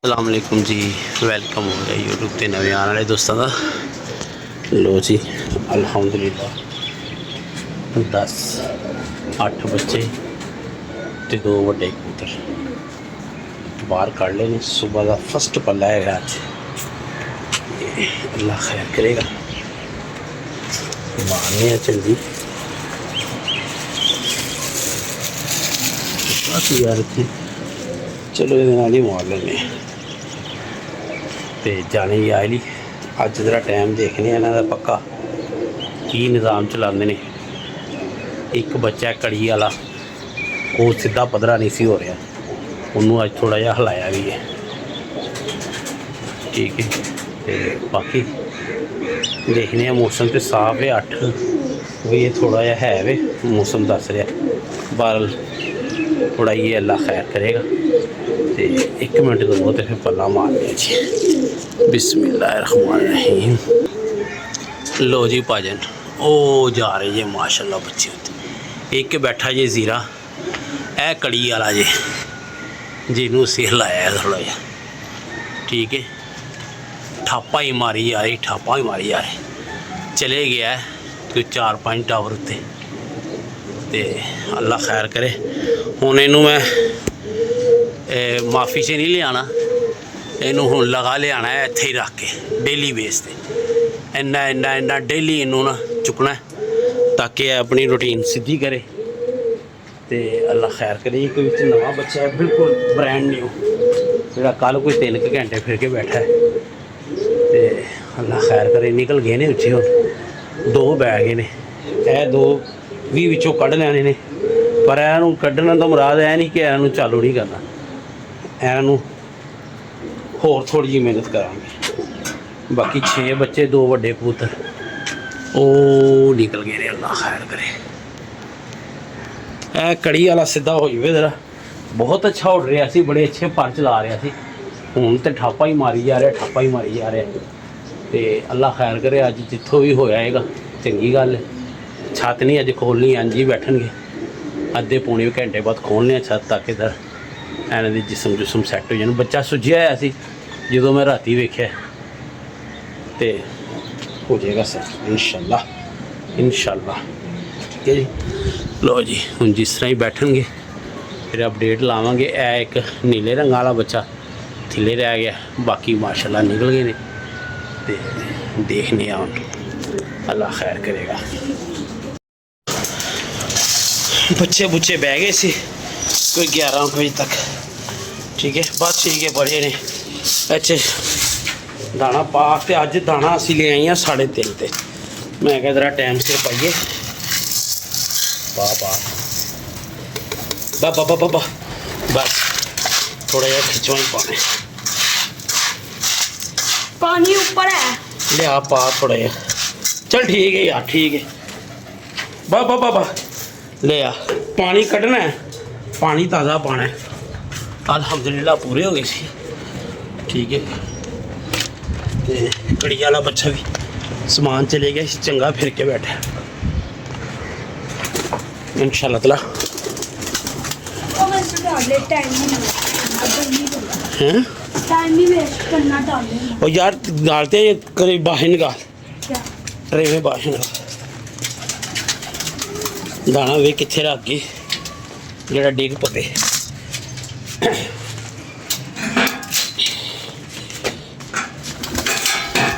अस्सलाम वालेकुम जी। वेलकम हो गया यूट्यूब ते नवे आने वाले दोस्तों का। लो जी अल्हम्दुलिल्लाह 10 8 बच्चे ते 2 वड्डे कबूतर बाहर कढ़ लेने। सुबह का फर्स्ट पल्ला है अज। अल्लाह खैर करेगा। मारने चंगी बस यार इतने चलो ये मार लेने तो जाने ही आए नहीं। अज जरा टाइम देखने इन्हों का पक्का की निज़ाम चलाते हैं। एक बच्चा कड़ी वाला वो सीधा पधरा नहीं सी हो रहा, उन्होंने अज थोड़ा जहा हिलाया भी है। ठीक है तो बाकी देखने मौसम तो साफ है। 8 बजे थोड़ा जहा है वे मौसम दस रहा बादल थोड़ा ये अल्लाह खैर करेगा। तो 1 मिनट दो तो फिर पल्ला मारने जी। बिस्मिल्लाहिर्रहमानिर्रहीम। लो जी भाजन ओ जा रहे जी माशाल्लाह बच्चे उत्ते। एक बैठा जी जीरा ए कड़ी वाला जी जिन्हों सिर लाया है थोड़ा जहा। ठीक है थापा ही मारी जा रही, थापा ही मारी जा रही। चले गया कोई 4-5 टावर उत्ते ते अल्लाह खैर करे। हुण इनू मैं माफ़ी से नहीं लिया, इनू हुण लगा लिया है इत्थे ही रख के डेली बेस पे। इन्ना इन्ना इन्ना डेली इनू ना चुकना ताकि अपनी रूटीन सीधी करे। तो अल्लाह खैर करे। कोई नवा बच्चा है बिल्कुल ब्रांड न्यू जो कल कोई 3 घंटे फिर के बैठा है। तो अल्लाह खैर करे। निकल गए ने उच्चे हम 2 बै गए ने। यह 2 भी विचों कढ़ लैने ने पर इनू कढ़ना तो मुराद है नहीं कि इनू चालू नहीं करना। इनू होर थोड़ी जी मेहनत करांगे। बाकी 6 बच्चे 2 वड्डे कबूतर ओ निकल गए ने। अल्लाह खैर करे। ए कड़ी वाला सीधा हो जाए जरा बहुत अच्छा उड़ रहा सी, बड़े अच्छे पर चला रहा सी। हुण तो ठप्पा ही मारी जा रहा, ठप्पा ही मारी जा रहा। तो अल्लाह खैर करे। अज जितों भी होएगा चंगी गल है। छत नहीं अज खोलनी, अंज ही बैठनगे। अद्धे पौने घंटे बाद खोलने छत ताकि इधर इन्हों के जिसम जुसम सैट हो जाए। बच्चा सुझिया होया सी जो मैं राती वेख्या तो हो जाएगा सर इंशाअल्लाह इंशाअल्लाह। ठीक है जी। लो जी हम जिस तरह ही बैठनगे फिर अपडेट लावांगे। एक नीले रंग वाला बच्चा थले रह गया, बाकी माशाल्लाह निकल गए ने। तो देखने हम अल्लाह खैर करेगा। बच्चे बुच्चे बह गए सी कोई 11 बजे तक। ठीक है बस ठीक है बड़े ने अच्छे दाना पा के अज दाना असी ले आई 3:30 ते मैं क्या जरा टाइम से पाइए पा बाबा बाबा बाबा बस थोड़ा जहा खिंचवा ही पाने। पानी ऊपर है लिया पा थोड़ा जहा। चल ठीक है यार ठीक है। बाबा बाबा ले आ पानी कढ़ना है, पानी ताज़ा पाना है। अल्हम्दुलिल्लाह पूरे हो गए सी। ठीक है तो कड़ी वाला बच्चा भी समान चले गया चंगा फिर के बैठा इंशाअल्लाह ताला। और यार डालते करीब बाहर निकाल ट्रे में बाहर निकाल दाना वे कितने रख गई जरा डिग पवे।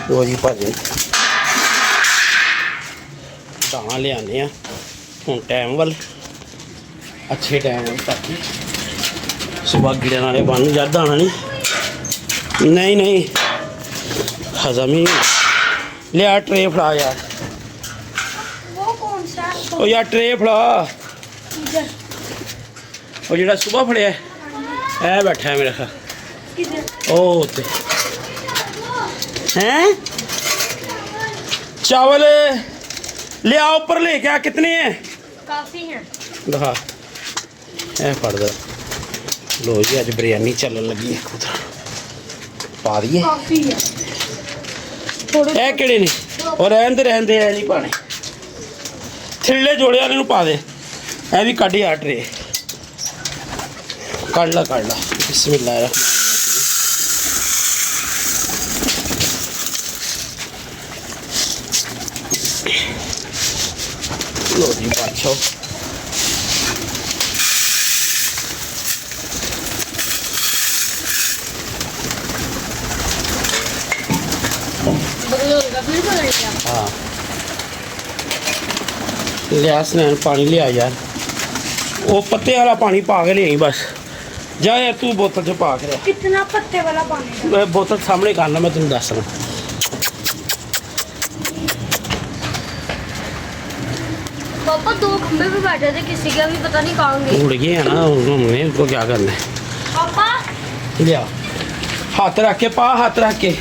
वो जी भाजी दाना लियाने हूँ टाइम वाल अच्छे टाइम वाल ताकि सुबह गिड़े नाले बन यार दाना नहीं नहीं हजम ही लिया। ट्रे फड़ा यार ओ यार ट्रे फड़ा वो जो सुबह फड़िया है बैठा है मेरा ख्याल ओ ते हैं चावल ले आओ ऊपर ले क्या कितने हैं काफी हैं दिखा ए पड़ दो। लो जी अज बिरयानी चलन लगी है उधर पा दिए काफी है ए केड़े ने और रहन दे नहीं पाने थिल्ले जोड़े वाले पा दे। ए भी कढ़ यार ट्रे कढ़ ला बिस्मिल्लाह। ਲਓ। बदल होगा फिर बदल गया। हाँ लिया स्नैन पानी लिया यार, वो पत्ते वाला पानी पा के ले आई बस। जा यार तू बोतल च पा के लिया। कितना पत्ते वाला पानी मैं बोतल सामने करना, मैं तेन दस रहा। पापा दो खंबे पे बैठे थे, किसी का भी पता नहीं कहाँ गए। उड़ गए हैं ना, हमने उनको क्या करना है। पापा लिया हाथ रख के पा, हाथ रख के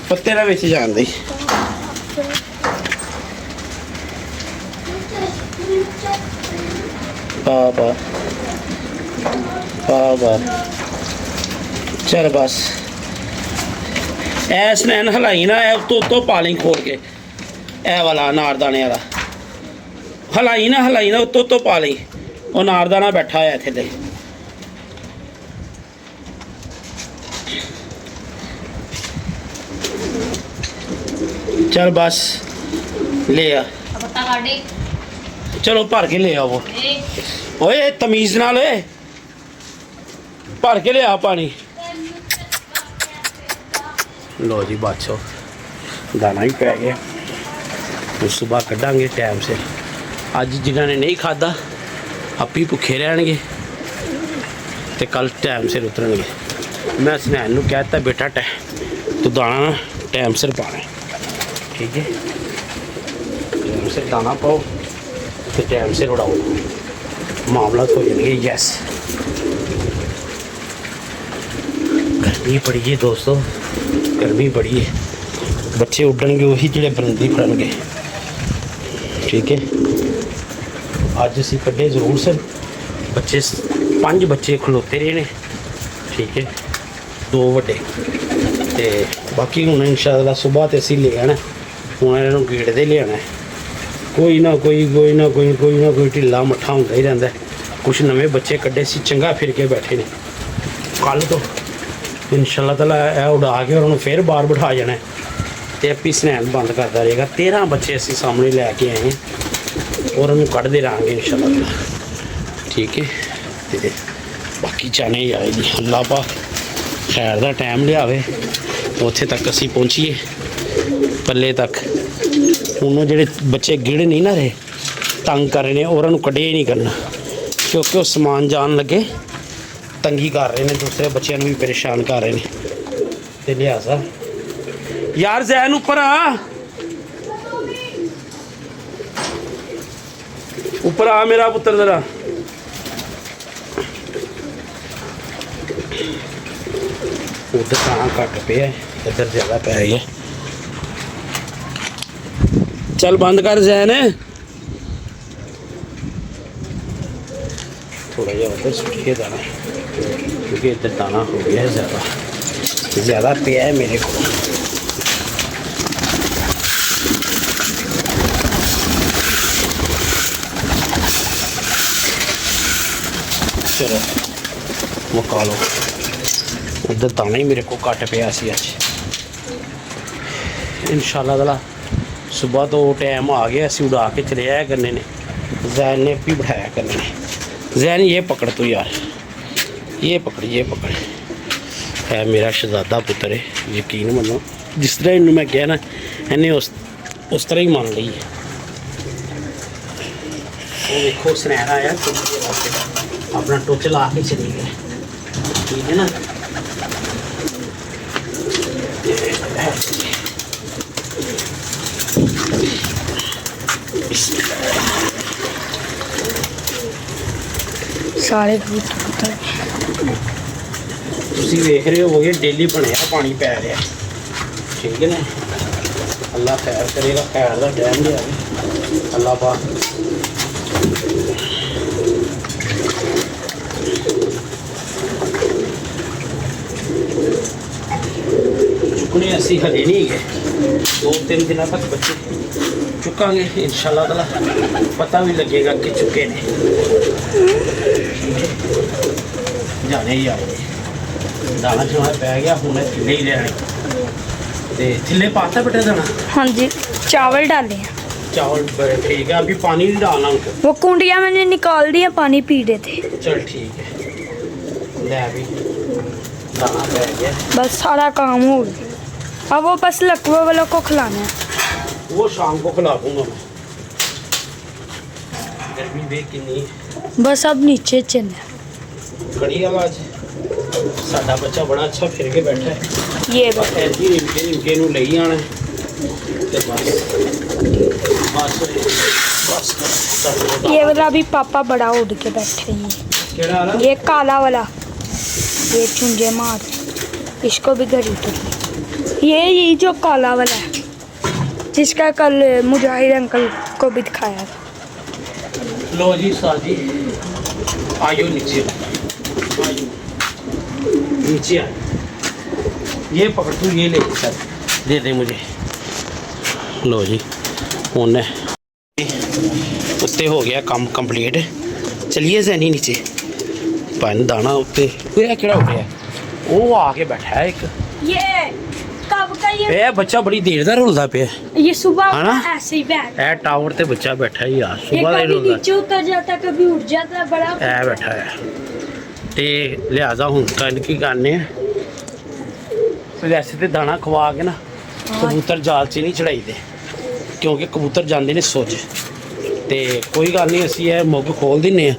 पत्ते ना बेच जान दे। पा पा पा पा चल बस। ऐस नैन हलाई ना, ऐ तो पा लें खोल के, ऐ वाला नारदाने वाला हलाई ना तो पा लें। वो नारदाना बैठा है थले। चल बस ले आ, पत्ता काटे। चलो भर के ले आओ। ओए तमीज नाल ओए, भर के ले आ पानी। लो जी बादशाह दाना भी पै गया, तो सुबह कढ़ांगे टाइम से। अज जिन्होंने नहीं खादा आप ही भुखे रहणगे ते कल टाइम सिर उतरनगे। मैं स्नैन नूं कहता बेटा तू दाना ना टाइम सिर पाना, ठीक है? टाइम सिर दाना पाओ तो टाइम सिर उड़ाओ, मामला हो जाएंगे। यस गर्मी बड़ी है दोस्तों, गर्मी बड़ी है। बच्चे उड्डणगे वही जोड़े बरंदी फड़नगे, ठीक है? अज असी कड्ढे जरूर सन बच्चे, 5 बच्चे खलोते रहे ने, ठीक है? 2 वड्डे ते बाकी हुण इंशाअल्लाह सुबह तो असी ले आना। हुण इन्हां नूं गेड़दे ले आना, कोई ना कोई ढिला मट्ठा होंदा ही रहिंदा। कुछ नवे बच्चे कड्ढे सी, चंगा फिर के बैठे ने। कल तो इंशाअल्लाह ताला ए उड़ा के उन्होंने फिर बाहर बिठा जाना है ते अपनी स्नैन बंद करता रहेगा। 13 बच्चे असी सामने लैके आए हैं और उन्होंने कढ़ते रहेंगे इंशाअल्लाह ताला, ठीक है? ते बाकी चाहने ही आए जी अल्लाह पाक खैर का टाइम लियावे, उत्थे तक असी पहुँचीए पल्ले तक। उन्होंने जेडे बच्चे गिड़ नहीं ना रहे तंग कर रहे हैं, और उन्होंने कढ़े नहीं करना, क्योंकि वो समान जान लगे तंगी कर रहे हैं, दूसरे बच्चों भी परेशान कर रहे हैं। तो लिहाजा यार जैन ऊपर आ, ऊपर आ मेरा पुत्र जरा। उधर दाना घट पे है, इधर ज़्यादा पै गया। चल बंद कर जैन, थोड़ा जिहा उधर सुटिए दाना, क्योंकि इधर दाना हो गया है ज़्यादा पे है मेरे को। चलो मुका लो, उधर दाना ही मेरे को घट पिया सी अज। इंशाअल्लाह ताला सुबह तो टाइम आ गया, असी उड़ा के चले आया करने ने। जैन ने भी बिठाया करने ने। जैन ये पकड़ तू यार, ये पकड़ है मेरा शहजादा पुत्र है, यकीन मनो जिस तरह इन्होंने मैं कहा ना इन्हें उस तरह ही मान ली है। वो देखो स्नैन आया अपना टोच ला के चली गए, ठीक है ना? सारे कबूतर तुसी देख रहे हो डेली बनया पानी पै रहा, ठीक है ना? अल्लाह खैर करेगा, खैर का टाइम लिया अल्लाह पाक। चुकने असी हले नहीं गए, 2-3 दिनों तक बच्चे चुकांगे इंशाअल्लाह ताला, पता भी लगेगा कि चुके ने, जाने ही आए। दाना चुना पै गया, हूँ थिले ही रहने। तो थिले पाता बेटा दाना? हाँ जी, चावल डाले हैं। चावल ठीक है। अभी पानी नहीं डालना उनको। वो कुंडिया मैंने निकाल दिया, पानी पी रहे थे। चल ठीक है, ले अभी दाना रह गया। बस सारा काम हो गया। अब वो बस लकवा वालों को खिलाना है। वो शाम को खिला दूंगा मैं। गर्मी देख कितनी है। बस अब नीचे चलना। कड़ी आवाज साडा बच्चा बड़ा अच्छा फिर के बैठा है। ये बस ऐसी निमके नू ले आना ते बस ये वाला भी पापा बड़ा उड़ के बैठे हैं। केड़ा वाला? ये काला वाला, ये चुंजे मार, इसको भी घड़ी उतरी। ये जो काला वाला है, जिसका कल मुजाहिद अंकल को भी दिखाया था। लो जी साजी, आयो नीचे, आयो नीचे आ। ये पकड़ तू, ये ले चल, दे दे मुझे। लो जी उन्हें उत्ते हो गया काम कंप्लीट। चलिए जैनी नीचे पानी दाना उत्ते केड़ा उठिया वो आके बैठा है एक। ये कब का ए बच्चा बड़ी देर दा रुलदा पे। ये सुबह है ना? ऐसे ही बैठ। ए टावर ते बच्चा बैठा ही यार, ये सुबह दा ही कभी रुलदा। नीचे उतर जाता, कभी उठ जाता, बड़ा ए बैठा है ते लिहाजा हुन कल की करने वैसे ते दाना खवा के ना कबूतर जाल च नहीं चढ़ाई दे, क्योंकि कबूतर जाते ने सुज। ते कोई गल नहीं, असी यह मुग खोल दिन्ने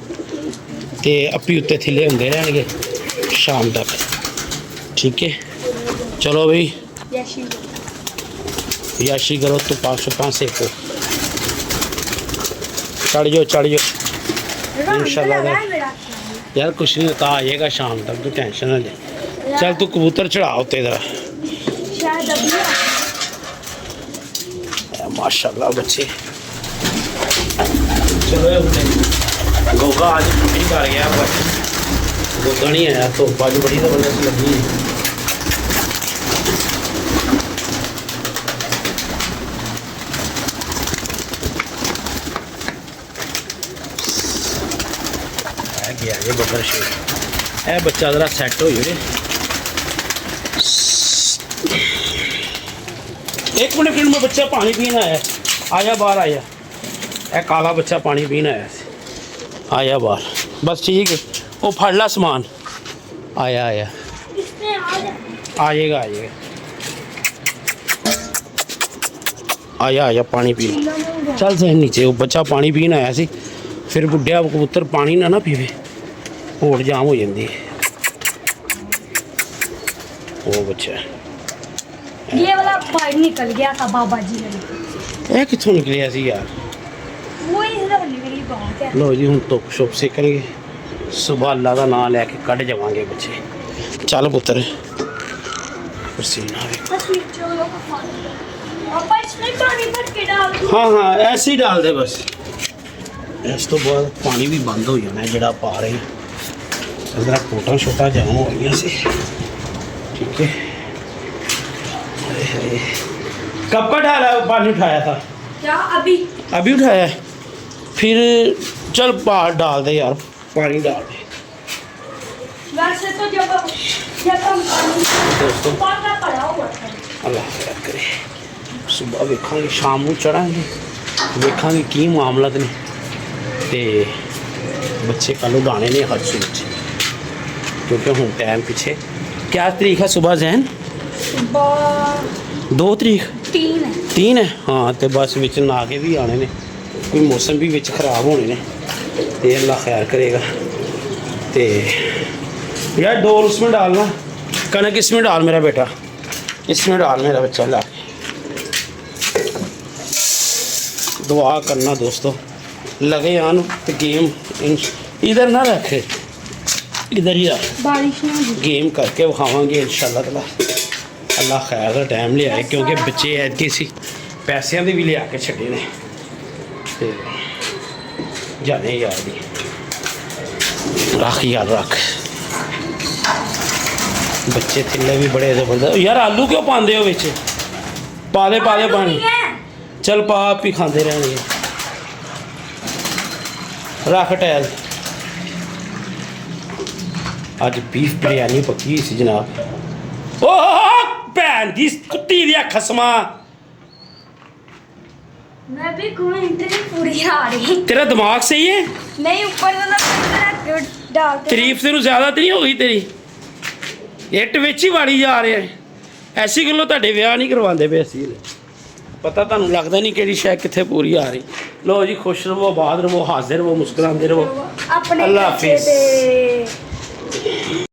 ते अपी उत्ते थिले होंदे रहणगे शाम तक। ठीक है चलो भाई, याशी करो, धुप्पा शुप्पा सेको, चढ़ जाओ इंशाल्लाह। यार कुछ नहीं होता, आ जाएगा शाम तक, तू टेंशन ना ले। चल तू कबूतर चढ़ा उत्ते जरा। माशाल्लाह बच्चे। चलो गोगा आज छुट्टी कर गया, बस गोगा नहीं आया, धुप्प अज बड़ी जबरदस्त लगी। गया ये बब्बर शेर। ए बच्चा जरा सैट हो जाए। एक मिनट में बच्चा पानी पीना है, आया बाहर आया। ए काला बच्चा पानी पीना है, आया बाहर। बस ठीक है, वो फड़ ला समान। आया आएगा आया पानी पी। चल सही नीचे, वो बच्चा पानी पीन आया सी। फिर बुढ़िया कबूतर पानी ना पीवे, होड़ जाम हो जाती है। वो बच्चा ये वाला बाहर निकल गया था बाबा जी ने। ए कित्थों निकलिया सी यार? वो ही निकली बात है। लो जी हुण धुप्प शुप सेकणगे, सुबह अल्लाह का नाम लैके कढ़ जावांगे बच्चे। चल पुत्तर पसीना पापा इसमें पानी भर के डाल दो। हाँ ऐसे ही डाल दे बस। इस तो बाद पानी भी बंद हो जाना है जड़ा पा रहे हैं। जरा फोटा छोटा जाम हो गया से। ठीक है, कब का डाला पानी उठाया था? क्या अभी उठाया? फिर चल बाहर डाल दे यार, पानी डाल दे। वैसे तो जब हम दोस्तों पानी पड़ा हुआ था। अल्लाह खैर करे, सुबह वेखांगे, शाम को चढ़ांगे, वेखांगे की मामलत ने। ते बच्चे कल उड़ाने ने हर सूच, क्योंकि हूँ टाइम पीछे। क्या तरीक है सुबह जैन? 2 तरीक 3 है। हाँ तो बस विच ना के भी आने ने, कोई मौसम भी विच खराब होने ने, ते अल्लाह खैर करेगा। ते यार डोर उसमें डालना, कनक इसमें डाल मेरा बेटा, इसमें डाल मेरा बच्चा। ला दुआ करना दोस्तों, लगे आन तो गेम इधर ना रखे, इधर ही रख। बारिश में गेम करके विखावांगे इंशाल्लाह ताला। अल्लाह खैर का टाइम ले आए, क्योंकि बच्चे ऐतकी सी पैसों के भी लिया के छड्डे ने ते जाने यार दी रख यार रख। बच्चे थिले भी बड़े जबरदस्त। यार आलू क्यों पाते हो बिच? पा दे पानी। चल पा, आप ही खाते रहेंगे। रख टैल। अज बीफ बिरयानी पक्की सी जनाब। ओ भैन दी कुत्ती दी खसमा, मैं भी कमेंट नहीं पूरी आ रही तेरा दिमाग सही है? नहीं ऊपर वाला पत्थर डालते तारीफ ਤੈਨੂੰ ਜ਼ਿਆਦਾ ਤੇ ਨਹੀਂ ਹੋ ਗਈ ਤੇਰੀ? ਇੱਟ ਵਿੱਚ ਹੀ ਵਾੜੀ ਜਾ ਰਿਹਾ ਹੈ। ਐਸੀ ਗੱਲੋਂ ਤੁਹਾਡੇ ਵਿਆਹ ਨਹੀਂ ਕਰਵਾਉਂਦੇ ਪਏ ਅਸੀਂ। ਪਤਾ ਤੁਹਾਨੂੰ ਲੱਗਦਾ ਨਹੀਂ ਕਿਹੜੀ ਸ਼ੈ ਕਿੱਥੇ ਪੂਰੀ ਆ ਰਹੀ। ਲਓ ਜੀ, ਖੁਸ਼ ਰਹੋ, ਆਬਾਦ ਰਹੋ, ਹਾਜ਼ਰ ਰਹੋ, ਮੁਸਕਰਾਉਂਦੇ ਰਹੋ। अपने अल्लाह बच्चे हाफिज। पे